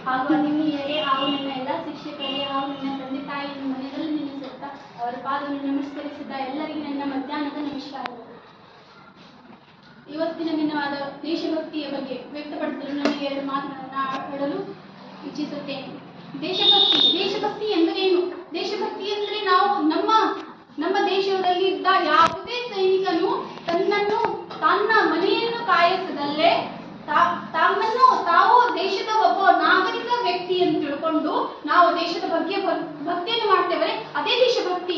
ಹಾಗೂ ಅತಿಥಿಯರೇ ಹಾಗೂ ನನ್ನ ಎಲ್ಲ ಶಿಕ್ಷಕರೇ ಹಾಗೂ ನನ್ನ ತಂದೆ ತಾಯಿಯ ಮನೆಯಲ್ಲಿ ನೆನೆಸುತ್ತಾ ಅವರ ಪಾದವನ್ನು ನಮಸ್ಕರಿಸಿದ ಎಲ್ಲರಿಗೂ ನನ್ನ ಮಧ್ಯಾಹ್ನದ ನಮಸ್ಕಾರಗಳು. ಇವತ್ತಿನ ದಿನವಾದ ದೇಶಭಕ್ತಿಯ ಬಗ್ಗೆ ವ್ಯಕ್ತಪಡಿಸಲು ನನಗೆ 2 ಮಾತುಗಳನ್ನು ಆಡಲು ಇಚ್ಛಿಸುತ್ತೇನೆ. ದೇಶಭಕ್ತಿ ಎಂದರೇನು? ದೇಶಭಕ್ತಿ ಎಂದರೆ ನಾವು ನಮ್ಮ ದೇಶದಲ್ಲಿದ್ದ ಯಾವುದೇ ಸೈನಿಕನು ತನ್ನ ಮನೆಯನ್ನು ಕಾಯಿಸದಲ್ಲೇ ತಾವು ದೇಶದ ಒಬ್ಬ ನಾಗರಿಕ ವ್ಯಕ್ತಿ ಅಂತ ತಿಳ್ಕೊಂಡು ನಾವು ದೇಶದ ಬಗ್ಗೆ ಭಕ್ತಿಯನ್ನು ಮಾಡ್ತೇವೆ. ಅದೇ ದೇಶಭಕ್ತಿ.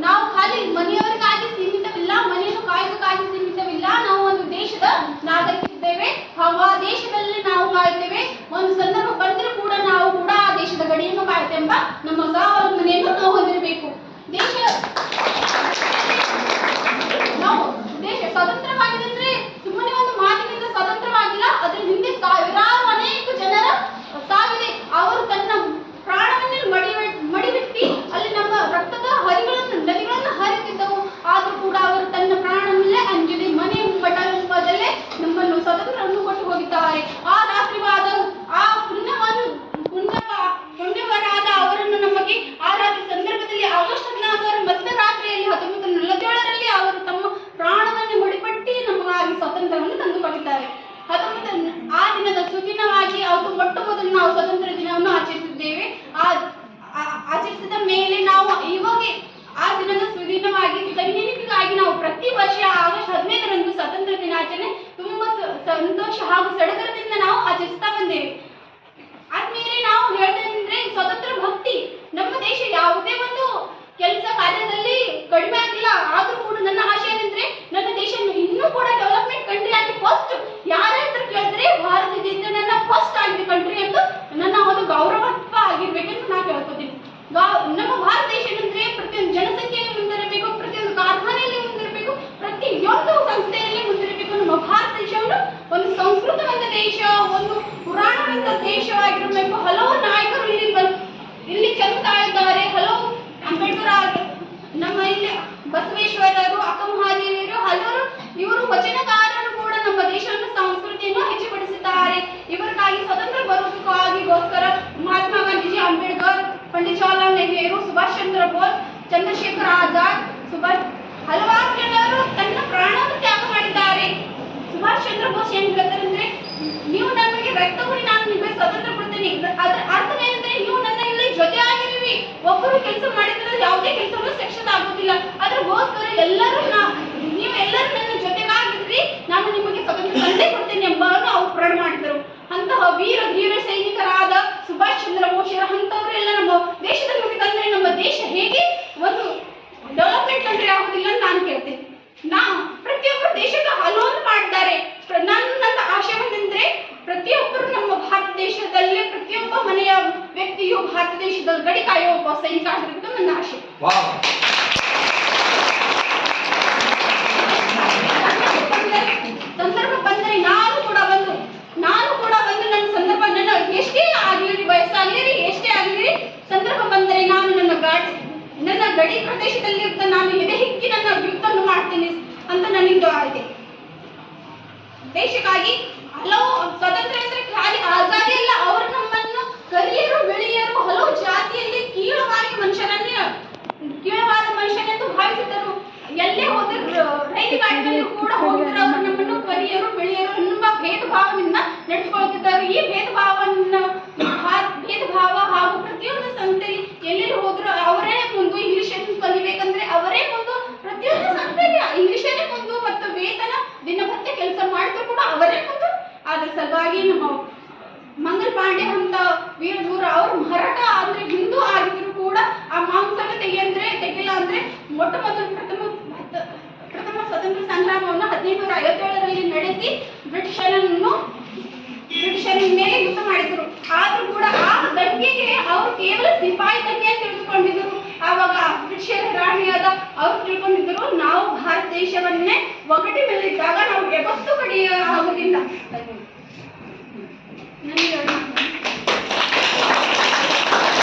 ನಾವು ಖಾಲಿ ಮನೆಯವರಿಗಾಗಿ ಸೀಮಿತವಿಲ್ಲ, ಮನೆಯನ್ನು ಕಾಯುವುದಕ್ಕಾಗಿ ಸೀಮಿತವಿಲ್ಲ. ನಾವು ಒಂದು ದೇಶದ ನಾಗರಿಕರಿದ್ದೇವೆ ಹಾಗೂ ಆ ದೇಶದಲ್ಲಿ ನಾವು ಕಾಯ್ತೇವೆ. ಒಂದು ಸಂದರ್ಭ ಬಂದರೂ ಕೂಡ ನಾವು ಕೂಡ ಆ ದೇಶದ ಗಡಿಯನ್ನು ಕಾಯ್ತೆಂಬ ನಮ್ಮ ಸ್ವಾವಲಂಬನೆಯನ್ನು ನಾವು ಹೊಂದಿರಬೇಕು. ದೇಶ ಸ್ವತಂತ್ರವಾಗಿದೆ ಅಂದ್ರೆ ಸುಮ್ಮನೆ ಒಂದು ಮಾತಿನಿಂದ ಸ್ವತಂತ್ರವಾಗಿಲ್ಲ. ಅದರ ಹಿಂದೆ ಸಾವಿರಾರು ಅನೇಕ ಜನರ ಸಾವಿದೆ. ಅವರು ತನ್ನ ಪ್ರಾಣವನ್ನೇ ಮಡಿಬಿಟ್ಟಿ ಅಲ್ಲಿ ನಮ್ಮ ರಕ್ತದ ನದಿಗಳನ್ನು ಹರಿತಿದ್ದವು. ಆದರೂ ಕೂಡ ಅವರು ತನ್ನ ಪ್ರಾಣವನ್ನೇ ಅಂಜದೆ ಮನೆ ಮುಂಬಟ್ಟಲ್ಲೇ ನಮ್ಮನ್ನು ಸ್ವತಂತ್ರವನ್ನು ಕೊಟ್ಟು ಹೋಗಿದ್ದಾರೆ. ಆ ರಾತ್ರಿವಾದ ಆ ಪುಣ್ಯವರಾದ ಅವರನ್ನು ನಮಗೆ ಆ ರಾತ್ರಿ ಸಂದರ್ಭದಲ್ಲಿ ಆಗಸ್ಟ್ 14 ಮಧ್ಯರಾತ್ರಿಯಲ್ಲಿ 1947ರಲ್ಲಿ ಅವರು ತಮ್ಮ ಪ್ರಾಣವನ್ನು ಮುಡಿಪಟ್ಟಿ ನಮಗಾಗಿ ಸ್ವಾತಂತ್ರ್ಯವನ್ನು ತಂದುಕೊಟ್ಟಿದ್ದಾರೆ. ಆ ದಿನದ ಸುದಿನವಾಗಿ ಅವರು ಮೊಟ್ಟ ಮೊದಲು ನಾವು ಸ್ವಾತಂತ್ರ್ಯ ದಿನವನ್ನು ಆಚರಿಸಿದ್ದೇವೆ. ಆಚರಿಸಿದ ಮೇಲೆ ನಾವು ಇವಾಗ ಆ ದಿನದ ಸುದಿನವಾಗಿ ಸೈನಿಕರಿಗಾಗಿ ನಾವು ಪ್ರತಿ ವರ್ಷ ಆಗಸ್ಟ್ 15ರಂದು ಸ್ವಾತಂತ್ರ್ಯ ದಿನಾಚರಣೆ ತುಂಬಾ ಸಂತೋಷ ಹಾಗೂ ಸಡಗರದಿಂದ ನಾವು ಆಚರಿಸ್ತಾ ಬಂದೇವೆ. ಆದ್ಮೇಲೆ ನಾವು ಹೇಳ್ತೇನೆಂದ್ರೆ ಸ್ವತಂತ್ರ ಭಕ್ತಿ. ನಮ್ಮ ದೇಶ ಯಾವುದೇ ಒಂದು ಕೆಲಸ ಕಾರ್ಯದಲ್ಲಿ ಕಡಿಮೆ ಆಗಿಲ್ಲ. ಆದ್ರೂ ಕೂಡ ನನ್ನ ಆಶೆ ಏನಂದ್ರೆ ನನ್ನ ದೇಶ ಇನ್ನೂ ಕೂಡ ಡೆವಲಪ್ಮೆಂಟ್ ಕಂಟ್ರಿ ಆಗಿ ಫಸ್ಟ್ ಯಾರಾದ್ರೂ ಕೇಳಿದ್ರೆ ಭಾರತ ದೇಶ ನನ್ನ ಫಸ್ಟ್ ಆಗಿದೆ ಕಂಟ್ರಿ ಎಂದು ನನ್ನ ಒಂದು ಗೌರವತ್ವ ಆಗಿರ್ಬೇಕೆಂದು ನಾನು ಕೇಳ್ಕೊತೀನಿ. ನಮ್ಮ ಭಾರತ ದೇಶ ಏನಂದ್ರೆ ಪ್ರತಿಯೊಂದು ಜನಸಂಖ್ಯೆಯಲ್ಲಿ ಮುಂದಿರಬೇಕು, ಪ್ರತಿಯೊಂದು ಕಾರ್ಖಾನೆಯಲ್ಲಿ ಮುಂದಿರಬೇಕು, ಪ್ರತಿಯೊಂದು ಸಂಸ್ಥೆಯಲ್ಲಿ ಮುಂದಿರಬೇಕು. ನಮ್ಮ ಭಾರತ ದೇಶವನ್ನು ಒಂದು ಸಂಸ್ಕೃತವಂತ ದೇಶ, ಒಂದು ಪುರಾಣವಂತ ದೇಶವಾಗಿರಬೇಕು. ಹಲವು ನಾಯಕರು ಇಲ್ಲಿ ಚೆಲ್ತಾ ಇದ್ದಾರೆ. ಹಲವು ಅಂಬೇಡ್ಕರ್, ನಮ್ಮ ಇಲ್ಲಿ ಬಸವೇಶ್ವರರು, ಅಕ್ಕಮಹಾದೇವಿಯರು, ಹಲವರು ಇವರು ವಚನಕಾರರು ಕೂಡ ನಮ್ಮ ದೇಶವನ್ನು ಸಂಸ್ಕೃತಿಯನ್ನು ಹೆಚ್ಚುಪಡಿಸಿದ್ದಾರೆ. ಇವರಿಗಾಗಿ ಸ್ವತಂತ್ರ ಬರುವುದಕ್ಕಾಗಿಗೋಸ್ಕರ ಮಹಾತ್ಮ ಗಾಂಧೀಜಿ, ಅಂಬೇಡ್ಕರ್, ಪಂಡಿತ್ ಜವಾಹರ್ಲಾಲ್ ನೆಹರು, ಸುಭಾಷ್ ಚಂದ್ರ ಬೋಸ್, ಚಂದ್ರಶೇಖರ್ ಆಜಾದ್, ಹಲವಾರು ಜನರು ತನ್ನ ಪ್ರಾಣವನ್ನು ತ್ಯಾಗ ಮಾಡಿದ್ದಾರೆ. ಸುಭಾಷ್ ಚಂದ್ರ ಬೋಸ್ ಏನ್ ಹೇಳ್ತಾರೆ ಅಂದ್ರೆ, ನೀವು ನಮಗೆ ರಕ್ತ ಕೊಡಿ, ನಾನು ನಿಮಗೆ ಸ್ವತಂತ್ರ ಕೊಡ್ತೇನೆ. ಅದರ ಅರ್ಥವೇನೆಂದ್ರೆ ನೀವು ನನ್ನ ಇಲ್ಲಿ ಜೊತೆ ಆಗಿರುವಿ. ಒಬ್ಬರು ಕೆಲಸ ಮಾಡಿದ್ರೆ ಯಾವುದೇ ಕೆಲಸವನ್ನು ಸಕ್ಸಸ್ ಆಗೋದಿಲ್ಲ. ಅದಕ್ಕೋಸ್ಕರ ನೀವು ಎಲ್ಲರೂ ನನ್ನ ಜೊತೆಗಾಗಿದ್ರಿ, ನಾನು ನಿಮಗೆ ಸ್ವತಂತ್ರ ತಂದೆ ಕೊಡ್ತೇನೆ ಎಂಬುದನ್ನು ಅವ್ರು ಪ್ರಣ ಮಾಡಿದರು. ಅಂತಹ ಧೀರ ಸೈನಿಕರಾದ ಸುಭಾಷ್ ಚಂದ್ರ ಬೋಸ್ ಅಂತವರೆಲ್ಲ ನಮ್ಮ ದೇಶದಲ್ಲಿ ಹೋಗಿದಂದ್ರೆ ನಮ್ಮ ದೇಶ ಹೇಗೆ ಒಂದು ಡೆವಲಪ್ಮೆಂಟ್ ಕಂಟ್ರಿ ಆಗುದಿಲ್ಲ ಅಂತ ನಾನು ಕೇಳ್ತೇನೆ. ಪ್ರತಿಯೊಬ್ಬರು ದೇಶಕ್ಕೆ ಹಲವು ಮಾಡಿದ್ದಾರೆ. ನನ್ನ ಆಶೆ ಒಂದಂದ್ರೆ ಪ್ರತಿಯೊಬ್ಬರು ನಮ್ಮ ಭಾರತ ದೇಶದಲ್ಲಿ ಪ್ರತಿಯೊಬ್ಬ ಮನೆಯ ವ್ಯಕ್ತಿಯು ಭಾರತ ದೇಶದ ಗಡಿ ಕಾಯುವ ಒಬ್ಬ ಸೈನಿಕ ಆಗಿರುವುದು ನನ್ನ ಆಶೆ. ಸಂದರ್ಭ ಬಂದರೆ ನಾನು ಕೂಡ ಬಂದು ನನ್ನ ಸಂದರ್ಭ, ನನ್ನ ಎಷ್ಟೇ ಆಗಲಿ ವಯಸ್ಸಾಗಲಿ ಎಷ್ಟೇ ಆಗಲಿ, ಸಂದರ್ಭ ಬಂದರೆ ನಾನು ನನ್ನ ಗಡಿ ಪ್ರದೇಶದಲ್ಲಿ ನಾನು ಎದೆ ಹಿಕ್ಕಿ ನನ್ನ ಯುದ್ಧವನ್ನು ಮಾಡ್ತೇನೆ ಅಂತ ನನ್ನಿಂದ ಆಗಿದೆ. ದೇಶಕ್ಕಾಗಿ ಹಲವು ಸ್ವಾತಂತ್ರ್ಯ ಅಂದ್ರೆ ಖಾಲಿ ಆಜಾದಿ ಅಲ್ಲ, ಅವರು ನಮ್ಮನ್ನು ಕರಿಯರು ಬೆಳೆಯರು ಹಲವು ಜಾತಿಯಲ್ಲಿ ಕೀಳವಾದ ಮನುಷ್ಯನೆಂದು ಭಾವಿಸಿದರು. ಎಲ್ಲೇ ಹೋದ್ರು ರೈಲು ಗಾಡಿಗಳಲ್ಲಿ ಕೂಡ ಹೋಗಿದ್ರು ಅವರು ನಮ್ಮನ್ನು ಕರಿಯರು ಬೆಳೆಯರು ಎನ್ನುವ ಭೇದ ಭಾವದಿಂದ ನಡೆಸಿಕೊಳ್ಳುತ್ತಿದ್ದರು. ಈ ಭೇದ ಭಾವ ಹಾಗೂ ಪ್ರತಿಯೊಂದು ಸಂಸ್ಥೆಯಲ್ಲಿ ಎಲ್ಲೆಲ್ಲಿ ಹೋದ್ರು ಅವರೇ ಮುಂದು. ಇಂಗ್ಲಿಷ್ ಕಲಿಬೇಕಂದ್ರೆ ಅವರೇ ಮುಂದು, ಪ್ರತಿಯೊಂದು ಸಂಸ್ಥೆಯಲ್ಲಿ ಇಂಗ್ಲಿಷನೇ ಮುಂದು, ಮತ್ತು ವೇತನ ದಿನಭತ್ಯೆ ಕೆಲಸ ಮಾಡಿದ್ರು ಕೂಡ ಅವರೇ ಮುಂದು. ಅದ್ರ ಸಲುವಾಗಿ ನಮ್ಮ ಮಂಗಲ್ ಪಾಂಡೆ ಅಂತ ವೀರಧೂರ ಅವರು ಮರಾಠ ಅಂದ್ರೆ ಹಿಂದೂ ಆಗಿದ್ರು ಕೂಡ ಆ ಮಾಂಸನ ತೆಗಿಲ್ಲ ಅಂದ್ರೆ ಮೊಟ್ಟ ಮೊದಲು ಪ್ರಥಮ ಸ್ವತಂತ್ರ ಸಂಗ್ರಾಮವನ್ನು 1857ರಲ್ಲಿ ನಡೆಸಿ ಬ್ರಿಟಿಷರ ಮೇಲೆ ಯುದ್ಧ ಮಾಡಿದ್ರು. ಆದ್ರೂ ಕೂಡ ಆ ದಂಗೆಗೆ ಅವರು ಕೇವಲ ಸಿಪಾಯಿ ದಂಗೆ ಅಂತ ತಿಳ್ಕೊಂಡಿದ್ರು. ಆವಾಗ ಬ್ರಿಟಿಷರ ರಾಣಿಯಾದ ಅವರು ತಿಳ್ಕೊಂಡಿದ್ರು, ನಾವು ಭಾರತ ದೇಶವನ್ನೇ ಒಗಟಿ ಮೇಲಿದ್ದಾಗ ನಾವು ಯಾವತ್ತೂ ಕಡಿಯ ಆಗುದಿಲ್ಲ.